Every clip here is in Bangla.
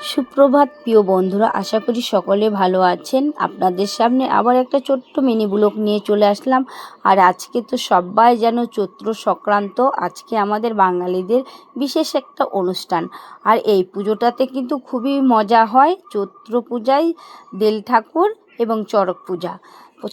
সুপ্রভাত প্রিয় বন্ধুরা, আশা করি সকলে ভালো আছেন। আপনাদের সামনে আবার একটা ছোট্ট মিনি ব্লগ নিয়ে চলে আসলাম। আর আজকে তো সবাই যেন চৈত্র সংক্রান্ত, আজকে আমাদের বাঙালিদের বিশেষ একটা অনুষ্ঠান। আর এই পুজোটাতে কিন্তু খুবই মজা হয়। চৈত্র পূজায় দেল ঠাকুর এবং চড়ক পূজা,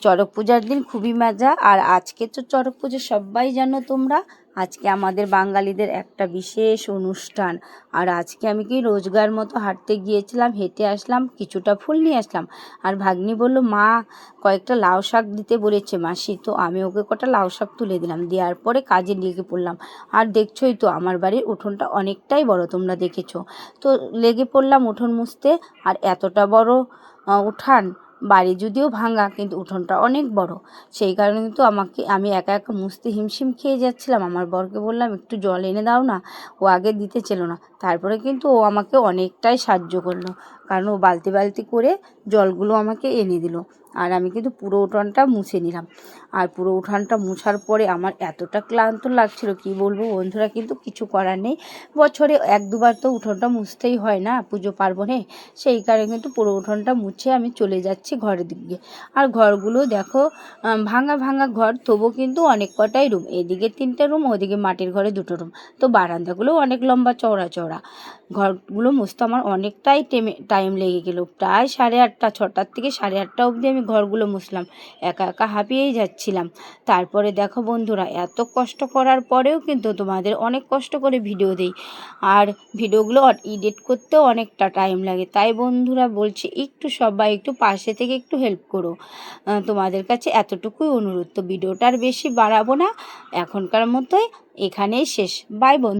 চড়ক পূজার দিন খুবই মজা। আর আজকে তো চড়ক পূজা সবাই জানো তোমরা, আজকে আমাদের বাঙালিদের একটা বিশেষ অনুষ্ঠান। আর আজকে আমি কি রোজগার মতো হাঁটতে গিয়েছিলাম, হেঁটে আসলাম, কিছুটা ফুল নিয়ে আসলাম। আর ভাগ্নি বলল মা কয়েকটা লাউ শাক দিতে বলেছে মাসি, তো আমি ওকে কটা লাউ শাক তুলে দিলাম, দেওয়ার পরে কাজে লেগে পড়লাম। আর দেখছোই তো আমার বাড়ির উঠোনটা অনেকটাই বড়, তোমরা দেখেছো তো। লেগে পড়লাম উঠোন মুছতে। আর এতটা বড় উঠান, বাড়ি যদিও ভাঙা কিন্তু উঠোনটা অনেক বড়, সেই কারণে কিন্তু আমি একা একা মুছতে হিমশিম খেয়ে যাচ্ছিলাম। আমার বরকে বললাম একটু জল এনে দাও না, ও আগে দিতে ছিল না। তারপরে কিন্তু ও আমাকে অনেকটাই সাহায্য করলো, কারণ ও বালতি বালতি করে জলগুলো আমাকে এনে দিল। আর আমি কিন্তু পুরো উঠোনটা মুছে নিলাম। আর পুরো উঠানটা মুছার পরে আমার এতটা ক্লান্ত লাগছিল কি বলবো বন্ধুরা, কিন্তু কিছু করার নেই। বছরে এক দুবার তো উঠোনটা মুছতেই হয় না পুজো পার্বণে, সেই কারণে কিন্তু পুরো উঠোনটা মুছে আমি চলে যাচ্ছি ঘরের দিকে। আর ঘরগুলো দেখো, ভাঙা ভাঙা ঘর, তবু কিন্তু অনেক কটাই রুম, এদিকে 3টে রুম, ওদিকে মাটির ঘরে 2টো রুম। তো বারান্দাগুলো অনেক লম্বা চওড়া চওড়া। ঘরগুলো মুছতে আমার অনেকটাই টাইম লেগে গেল, প্রায় 8:30, 6টার থেকে 8:30 অবধি আমি ঘরগুলো মুছলাম, একা একা হাঁপিয়েই যাচ্ছিলাম। তারপরে দেখো বন্ধুরা, এত কষ্ট করার পরেও কিন্তু তোমাদের অনেক কষ্ট করে ভিডিও দেই, আর ভিডিওগুলো এডিট করতেও অনেকটা টাইম লাগে। তাই বন্ধুরা বলছি একটু সবাই একটু পাশে থেকে একটু হেল্প করো, তোমাদের কাছে এতটুকুই অনুরোধ। তো ভিডিওটা আর বেশি বাড়াবো না, এখনকার মতোই এখানেই শেষ। বাই বন্ধু।